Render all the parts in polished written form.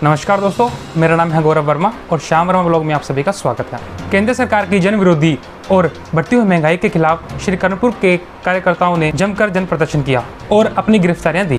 नमस्कार दोस्तों, मेरा नाम है गौरव वर्मा और श्याम वर्मा ब्लॉग में आप सभी का स्वागत है। केंद्र सरकार की जन विरोधी और बढ़ती हुई महंगाई के खिलाफ श्री कर्णपुर के कार्यकर्ताओं ने जमकर जन प्रदर्शन किया और अपनी गिरफ्तारियां दी।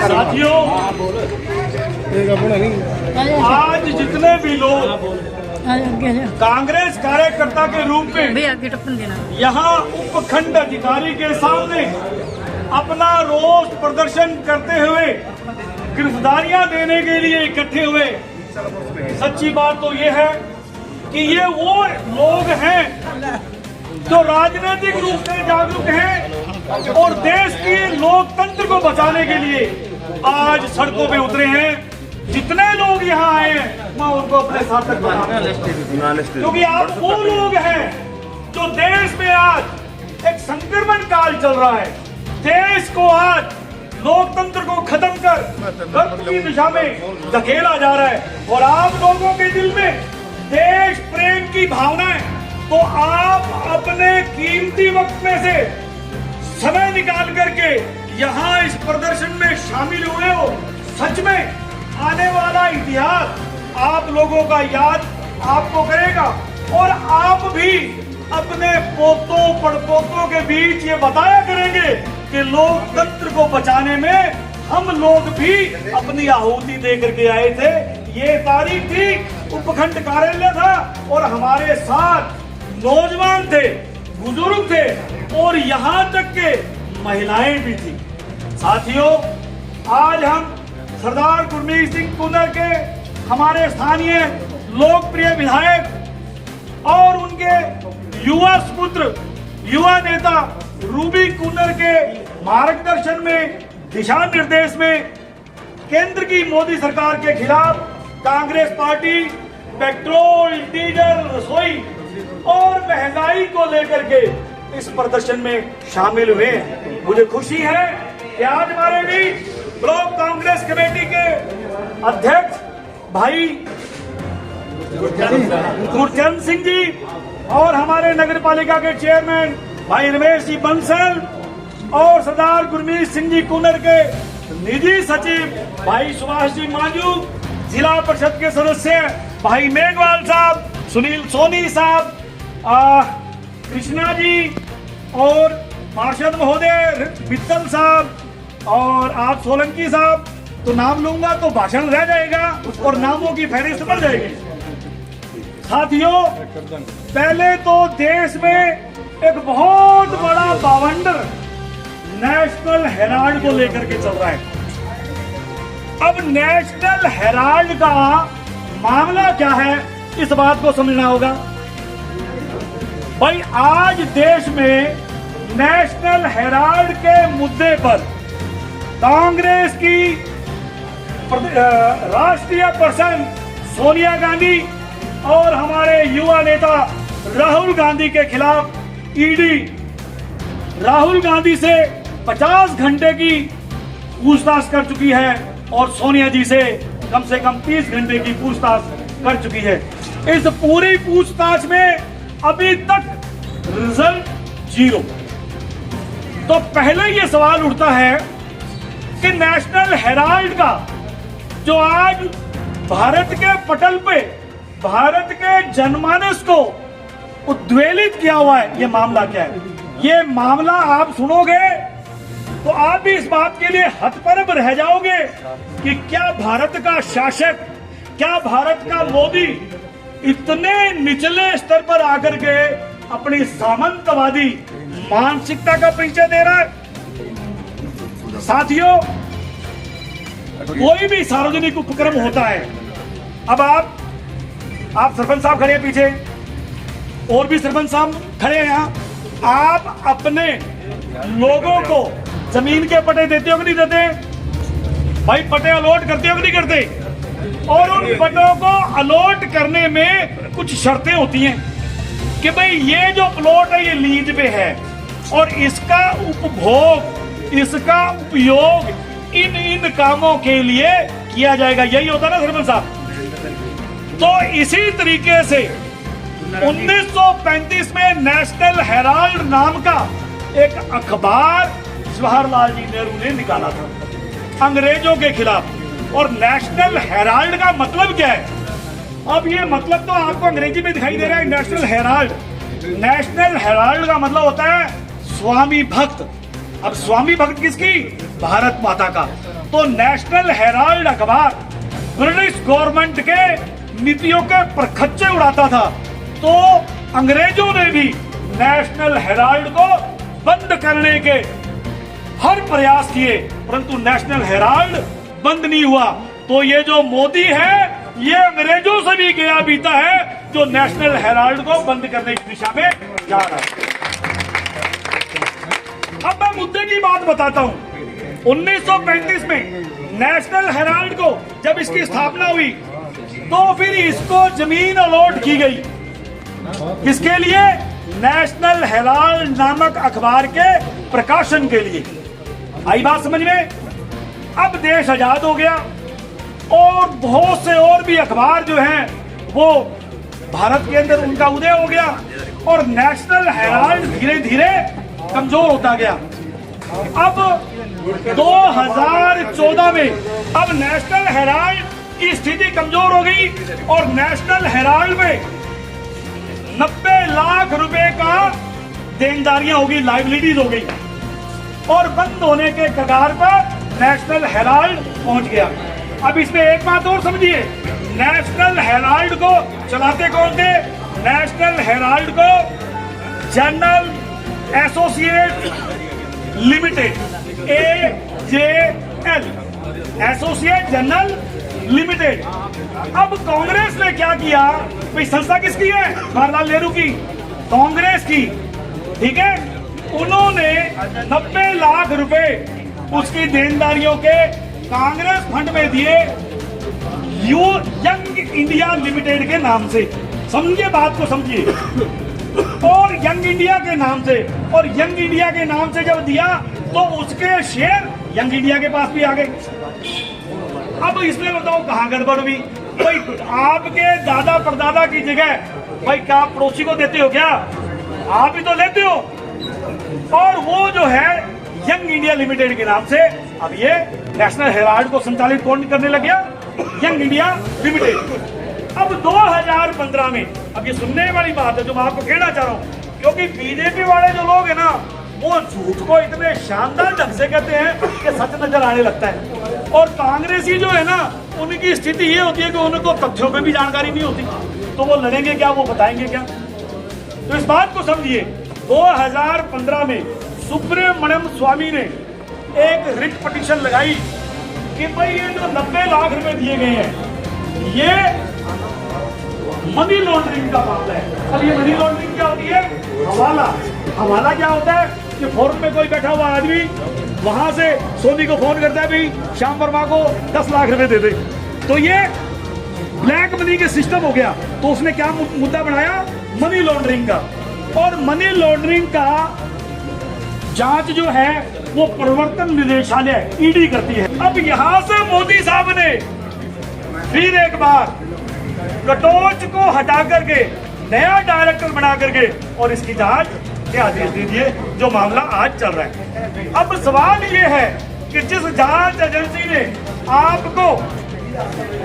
साथियों, आज जितने भी लोग कांग्रेस कार्यकर्ता के रूप में यहाँ उपखंड अधिकारी के सामने अपना रोष प्रदर्शन करते हुए गिरफ्तारियां देने के लिए इकट्ठे हुए, सच्ची बात तो ये है कि ये वो लोग हैं जो राजनीतिक रूप से जागरूक हैं और देश के लोकतंत्र को बचाने के लिए आज सड़कों पे उतरे हैं। जितने लोग यहाँ आए हैं मैं उनको अपने सार्थक बनाऊंगा, क्योंकि आप वो लोग हैं जो देश में आज एक संक्रमण काल चल रहा है। देश को आज लोकतंत्र को खत्म कर गर्भ की दिशा में धकेला जा रहा है और आप लोगों के दिल में देश प्रेम की भावना है, तो आप अपने कीमती वक्त में से समय निकाल करके यहाँ इस प्रदर्शन में शामिल हुए हो। सच में आने वाला इतिहास आप लोगों का याद आपको करेगा और आप भी अपने पोतों पड़पोतों के बीच ये बताया करेंगे कि लोकतंत्र को बचाने में हम लोग भी अपनी आहुति दे करके आए थे। ये तारीख थी, उपखंड कार्यालय था और हमारे साथ नौजवान थे, बुजुर्ग थे और यहाँ तक के महिलाएं भी थी। साथियों, आज हम सरदार गुरमीत सिंह कूनर के हमारे स्थानीय लोकप्रिय विधायक और उनके युवा सुपुत्र युवा नेता रूबी कूनर के मार्गदर्शन में, दिशा निर्देश में केंद्र की मोदी सरकार के खिलाफ कांग्रेस पार्टी पेट्रोल, डीजल, रसोई और महंगाई को लेकर के इस प्रदर्शन में शामिल हुए। मुझे खुशी है कि आज हमारे बीच ब्लॉक कांग्रेस कमेटी के अध्यक्ष भाई गुरचरण सिंह जी और हमारे नगर पालिका के चेयरमैन भाई रमेश जी बंसल और सरदार गुरमीत सिंह जी कूनर के निजी सचिव भाई सुभाष जी मांझू, जिला परिषद के सदस्य भाई मेघवाल साहब, सुनील सोनी साहब, कृष्णा जी और पार्षद महोदय मित्तल साहब और आप सोलंकी साहब, तो नाम लूंगा तो भाषण रह जाएगा और नामों की फहरिस्त बढ़ जाएगी। साथियों, पहले तो देश में एक बहुत बड़ा बावंडर नेशनल हेराल्ड को लेकर के चल रहा है। अब नेशनल हेराल्ड का मामला क्या है, इस बात को समझना होगा। भाई, आज देश में नेशनल हेराल्ड के मुद्दे पर कांग्रेस की राष्ट्रीय प्रधान सोनिया गांधी और हमारे युवा नेता राहुल गांधी के खिलाफ ईडी राहुल गांधी से 50 घंटे की पूछताछ कर चुकी है और सोनिया जी से कम 30 घंटे की पूछताछ कर चुकी है। इस पूरी पूछताछ में अभी तक रिजल्ट 0। तो पहले ये सवाल उठता है कि नेशनल हेराल्ड का जो आज भारत के पटल पे भारत के जनमानस को उद्वेलित किया हुआ है, ये मामला क्या है? ये मामला आप सुनोगे तो आप भी इस बात के लिए हतप्रभ रह जाओगे कि क्या भारत का शासक, क्या भारत का मोदी इतने निचले स्तर पर आकर के अपनी सामंतवादी मानसिकता का परिचय दे रहा है। साथियों, कोई भी सार्वजनिक उपक्रम होता है, अब आप सरपंच साहब खड़े हैं पीछे और भी सरपंच साहब खड़े हैं यहाँ, आप अपने लोगों को जमीन के पट्टे देते हो कि नहीं देते? भाई, पट्टे अलॉट करते हो कि नहीं करते? और उन पट्टों को अलॉट करने में कुछ शर्तें होती हैं कि भाई ये जो प्लॉट है ये लीज पे है और इसका उपभोग, इसका उपयोग इन कामों के लिए किया जाएगा। यही होता ना सरपंच साहब? तो इसी तरीके से 1935 में नेशनल हेराल्ड नाम का एक अखबार जवाहरलाल जी नेहरू ने निकाला था अंग्रेजों के खिलाफ। और नेशनल हेराल्ड का मतलब क्या है? अब ये मतलब तो आपको अंग्रेजी में दिखाई दे रहा है, नेशनल हेराल्ड। नेशनल हेराल्ड का मतलब होता है स्वामी भक्त। अब स्वामी भक्त किसकी? भारत माता का। तो नेशनल हेराल्ड अखबार ब्रिटिश गवर्नमेंट के नीतियों के परखच्चे उड़ाता था। तो अंग्रेजों ने भी नेशनल हेराल्ड को बंद करने के हर प्रयास किए, परंतु नेशनल हेराल्ड बंद नहीं हुआ। तो ये जो मोदी है ये अंग्रेजों से भी गया बीता है, जो नेशनल हेराल्ड को बंद करने की दिशा में जा रहा है। अब मैं मुद्दे की बात बताता हूं। 1935 में नेशनल हेराल्ड को जब इसकी स्थापना हुई तो फिर इसको जमीन अलॉट की गई। किसके लिए? नेशनल हेराल्ड नामक अखबार के प्रकाशन के लिए। आई बात समझ में? अब देश आजाद हो गया और बहुत से और भी अखबार जो हैं वो भारत के अंदर उनका उदय हो गया और नेशनल हेराल्ड धीरे धीरे कमजोर होता गया। अब 2014 में अब नेशनल हेराल्ड की स्थिति कमजोर हो गई और नेशनल हेराल्ड में 90 लाख रुपए का देनदारियां होगी, लाइबिलिटीज हो गई और बंद होने के कगार पर नेशनल हेराल्ड पहुंच गया। अब इसमें एक बात और समझिए, नेशनल हेराल्ड को चलाते कौन थे? नेशनल हेराल्ड को journal associate limited, AJL, associate journal limited. अब कांग्रेस ने क्या किया? भाई संस्था किसकी है? जवाहरलाल नेहरू की, कांग्रेस की, ठीक है। उन्होंने 90 लाख रुपए उसकी देनदारियों के कांग्रेस फंड में दिए यंग इंडिया लिमिटेड के नाम से। समझिए बात को, समझिए। और यंग इंडिया के नाम से, और यंग इंडिया के नाम से जब दिया तो उसके शेयर यंग इंडिया के पास भी आ गए। अब इसमें बताओ कहां गड़बड़ हुई? भाई आपके दादा परदादा की जगह भाई क्या आप पड़ोसी को देते हो क्या? आप ही तो लेते हो। और वो जो है यंग इंडिया लिमिटेड के नाम से अब ये नेशनल हेराल्ड को संचालित कौन करने लग गया? Young India limited. अब 2015 में, अब ये सुनने वाली बात है जो मैं आपको कहना चाह रहा हूँ, क्योंकि बीजेपी वाले जो लोग है ना वो झूठ को इतने शानदार ढंग से कहते हैं कि सच नजर आने लगता है। और कांग्रेसी जो है ना उनकी स्थिति ये होती है कि उनको तथ्यों पे भी जानकारी नहीं होती, तो वो लड़ेंगे क्या, वो बताएंगे क्या? तो इस बात को समझिए। 2015 में सुब्रमण्यम स्वामी ने एक रिट पिटीशन लगाई कि भाई ये जो 90 लाख रुपए दिए गए हैं ये मनी लॉन्ड्रिंग का मामला है। अब ये मनी लॉन्ड्रिंग क्या होती है? हवाला। हवाला क्या होता है कि फॉरेन में कोई बैठा हुआ आदमी वहां से सोनी को फोन करता है भाई श्याम वर्मा को 10 लाख रुपए दे दे, तो ये ब्लैक मनी के सिस्टम हो गया। तो उसने क्या मुद्दा बनाया? मनी लॉन्ड्रिंग का। और मनी लॉन्ड्रिंग का जांच जो है वो प्रवर्तन निदेशालय ईडी करती है। अब यहां से मोदी साहब ने फिर एक बार कटोच को हटा करके नया डायरेक्टर बना करके और इसकी जांच के आदेश दे दिए, जो मामला आज चल रहा है। अब सवाल ये है कि जिस जांच एजेंसी ने आपको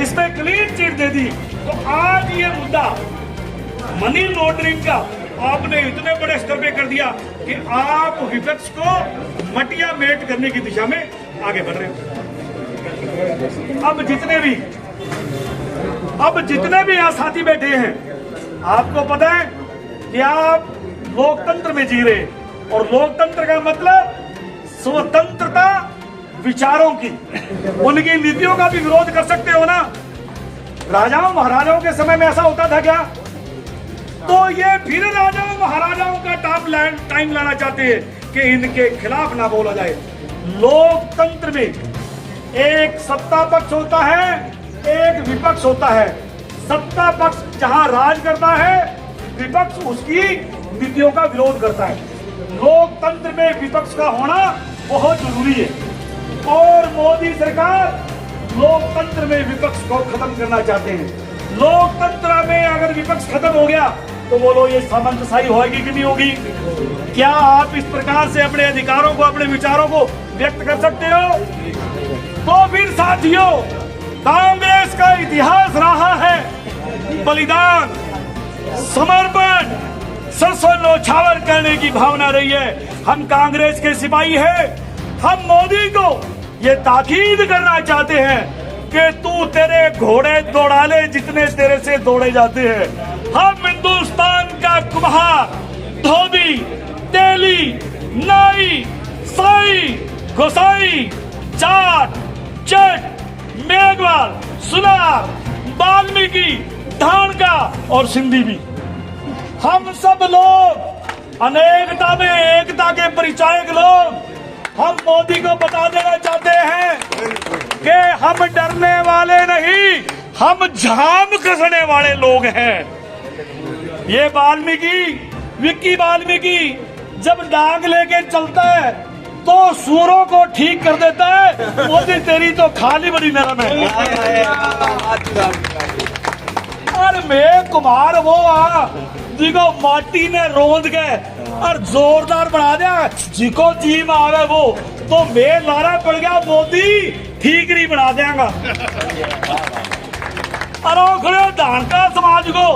इसमें क्लीन चिट दे दी, तो आज ये मुद्दा मनी लॉन्ड्रिंग का आपने इतने बड़े स्तर पे कर दिया कि आप विपक्ष को मटिया मेट करने की दिशा में आगे बढ़ रहे हो। अब जितने भी यहाँ साथी बैठे हैं, आपको पता है कि आप लोकतंत्र में जी रहे, और लोकतंत्र का मतलब स्वतंत्रता विचारों की, उनकी नीतियों का भी विरोध कर सकते हो ना। राजाओं महाराजाओं के समय में ऐसा होता था क्या? तो ये फिर राजाओं महाराजाओं का टाइम लाना चाहते हैं कि इनके खिलाफ ना बोला जाए। लोकतंत्र में एक सत्ता पक्ष होता है, एक विपक्ष होता है। सत्ता पक्ष जहां राज करता है, विपक्ष उसकी नीतियों का विरोध करता है। लोकतंत्र में विपक्ष का होना बहुत जरूरी है, और मोदी सरकार लोकतंत्र में विपक्ष को खत्म करना चाहते हैं। लोकतंत्र में अगर विपक्ष खत्म हो गया तो बोलो ये सामंतशाही होगी कि नहीं होगी? क्या आप इस प्रकार से अपने अधिकारों को, अपने विचारों को व्यक्त कर सकते हो? तो फिर साथियों, कांग्रेस का इतिहास रहा है बलिदान, समर्पण, सरसों न्यौछावर करने की भावना रही है। हम कांग्रेस के सिपाही हैं। हम मोदी को ये ताकीद करना चाहते हैं कि तू तेरे घोड़े दौड़ा ले जितने तेरे से दौड़े जाते हैं। हम हिंदुस्तान का कुम्हार, धोबी, तेली, नाई, साई, गोसाई, जाट, जट, मेघवाल, सुनार, वाल्मीकि, धानका और सिंधी भी, हम सब लोग अनेकता में एकता के परिचायक लोग, हम मोदी को बता देना चाहते हैं कि हम डरने वाले नहीं, हम झाम कसने वाले लोग हैं। ये वाल्मीकि, विक्की वाल्मीकि जब डांग लेके चलता है तो सूरों को ठीक कर देता है। मोदी तेरी तो खाली बड़ी नरम है। और मैं कुमार वो जिको माटी ने रोंद के और जोरदार बना दिया, जिको जीम आवे वो तो मैं लारा पड़ गया, मोदी ठीक नहीं बना देगा। अरे खड़े धानका समाज को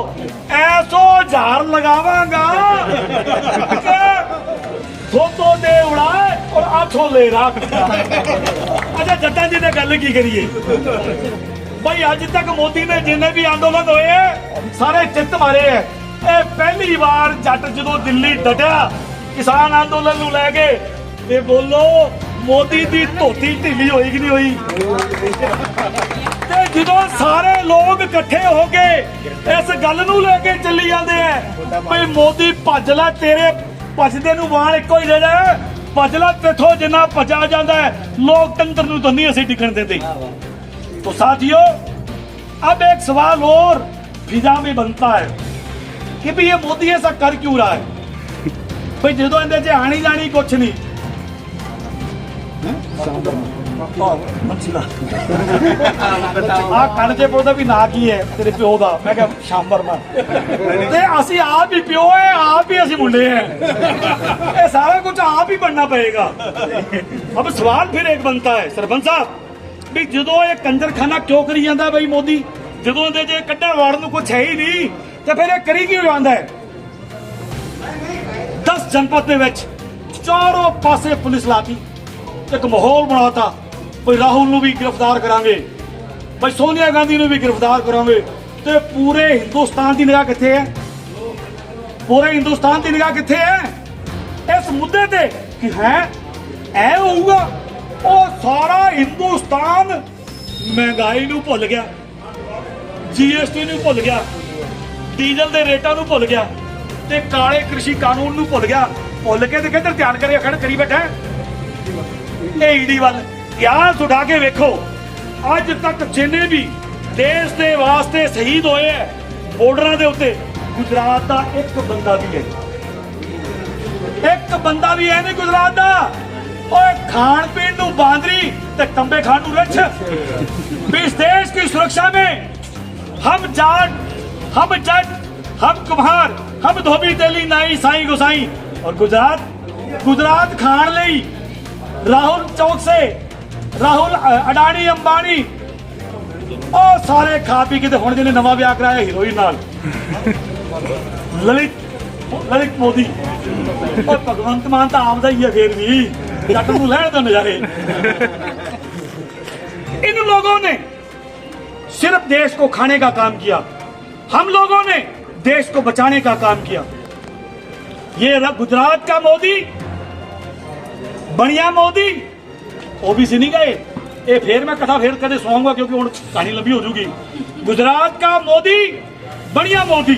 ऐसो झाड़ लगावांगा तो दे उड़ाए और आठो ले रहा। अच्छा जट्टा जी ने गल की करिए भाई, आज तक मोदी ने जिन्हें भी आंदोलन होए हैं सारे चित्त मारे है। ए पहली बार जट जो दिल्ली डटिया किसान आंदोलन नूं लैके ते बोलो मोदी दी धोती ढिली होई कि नहीं होई? ते जो सारे लोग इकट्ठे हो के इस गल नूं लेके चली जाते हैं भाई मोदी भज ला, तेरे भजदे नूं वाण इक्को ही दे दे, भज ला तेथों जिन्ना भजा जाता है, लोकतंत्र नूं तो नहीं असीं टिकण देंदे। तो साथियों, अब एक सवाल और फिजा में बनता है कि भी ये मोदी ऐसा कर क्यों रहा है? भाई जो इहदे च आनी जानी कुछ नहीं। कल के पुछदा भी ना की है तेरे प्यो दा, मैं क्या शाम वर्मा ते असी आप ही प्यो है, आप ही असी मुंडे हैं, ये सारा कुछ आप ही बनना पड़ेगा। अब सवाल फिर एक बनता है सरपंच साहब भी जो ये कंजर खाना क्यों करी जाता भाई मोदी? जो जे कड्ढा वाड़न नूं कुछ है ही नहीं तो फिर ये करी क्यों जाता है? 10 जनपद दे विच चारों पासे पुलिस लाती, एक माहौल बनाता, भाई राहुल नूं भी गिरफ्तार करांगे, भाई सोनिया गांधी नूं भी गिरफ्तार करांगे, तो पूरे हिंदुस्तान की निगाह कित्थे है? पूरे हिंदुस्तान की निगाह कित्थे है इस मुद्दे ते कि है ऐ होऊगा? ਉਹ सारा हिंदुस्तान महंगाई ਨੂੰ ਭੁੱਲ ਗਿਆ, जीएसटी ਨੂੰ ਭੁੱਲ ਗਿਆ, ਡੀਜ਼ਲ ਦੇ ਰੇਟਾਂ ਨੂੰ ਭੁੱਲ ਗਿਆ ਤੇ ਕਾਲੇ ਕ੍ਰਿਸ਼ੀ ਕਾਨੂੰਨ ਨੂੰ ਭੁੱਲ ਗਿਆ। ਭੁੱਲ ਕੇ ਤੇ ਕਿੱਧਰ ਧਿਆਨ ਕਰਿਆ ਖੜ ਕਰੀ ਬੈਠਾ ਇਹ ਈਡੀ ਵੱਲ। ਇਤਿਹਾਸ ਉਠਾ ਕੇ ਵੇਖੋ, ਅੱਜ ਤੱਕ ਜਿੰਨੇ ਵੀ ਦੇਸ਼ ਦੇ ਵਾਸਤੇ ਸ਼ਹੀਦ ਹੋਏ ਹੈ ਬਾਰਡਰਾਂ ਦੇ ਉੱਤੇ, ਗੁਜਰਾਤ ਦਾ ਇੱਕ ਬੰਦਾ ਵੀ ਹੈ, ਇੱਕ ਬੰਦਾ ਵੀ ਹੈ ਨਹੀਂ ਗੁਜਰਾਤ ਦਾ। और खान पीन नूं बांदरी ते कंबे खान नूं रछ। इस देश की सुरक्षा में हम जाट, हम जट, हम कुम्हार, हम धोबी, तेली, नाई, साई, गोसाई और गुजरात खान लई राहुल चौक से राहुल अडानी अंबानी और सारे खा पी के हुण जिहने नवां विआह कराया हीरोइन नाल ललित मोदी और भगवंत मान तो आपदा ही है, फिर भी जट नूं लैण दो नजारे। इन लोगों ने सिर्फ देश को खाने का काम किया, हम लोगों ने देश को बचाने का काम किया। ये गुजरात का मोदी, बढ़िया मोदी, ओबीसी नहीं गए, ये फिर मैं कथा फिर कदे सुनाऊंगा क्योंकि हुण कहानी लंबी हो जाएगी। गुजरात का मोदी, बढ़िया मोदी,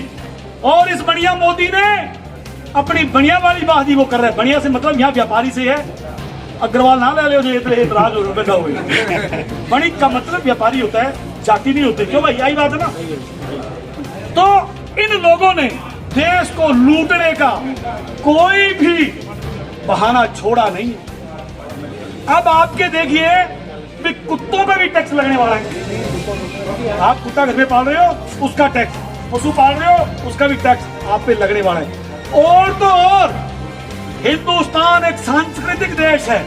और इस बढ़िया मोदी ने अपनी बढ़िया वाली बात ही वो कर रहा है। बढ़िया से मतलब यहाँ व्यापारी से है, अग्रवाल ना ले लो जो इतराज हो बैठा हुए। बड़ी का मतलब व्यापारी होता है, जाति नहीं होते। क्यों भाई, यही बात है ना। तो इन लोगों ने देश को लूटने का कोई भी बहाना छोड़ा नहीं। अब आपके देखिए कुत्तों पे भी टैक्स लगने वाला है। आप कुत्ता घर में पाल रहे हो, उसका टैक्स, पशु पाल रहे हो उसका भी टैक्स आप पे लगने वाला है। और तो और हिंदुस्तान एक सांस्कृतिक देश है,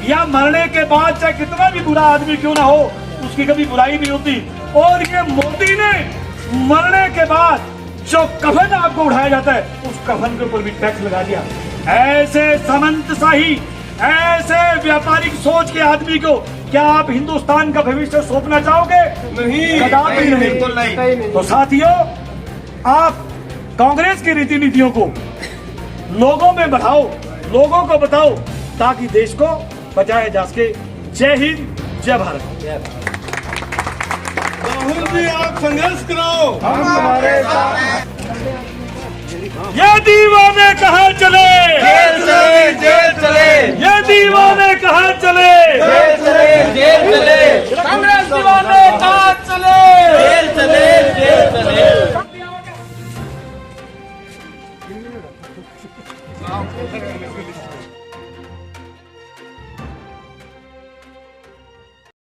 या मरने के बाद चाहे कितना भी बुरा आदमी क्यों ना हो उसकी कभी बुराई नहीं होती। और ये मोदी ने मरने के बाद जो कफन आपको उठाया जाता है उस कफन के ऊपर भी टैक्स लगा दिया। ऐसे सामंतशाही, ऐसे व्यापारिक सोच के आदमी को क्या आप हिंदुस्तान का भविष्य सौंपना चाहोगे? नहीं, कदापि नहीं। तो साथियों, आप कांग्रेस की रीति नीतियों को लोगों में बढ़ाओ, लोगों को बताओ, ताकि देश को बचाया जा सके। जय हिंद, जय भारत। राहुल जी, आप संघर्ष कराओ, हम तुम्हारे साथ। ये दीवाने कहाँ चले? जेल चले, जेल चले, ये दीवाने कहाँ चले? जेल चले, जेल चले, कांग्रेस दीवाने कहाँ चले? जेल चले, जेल चले।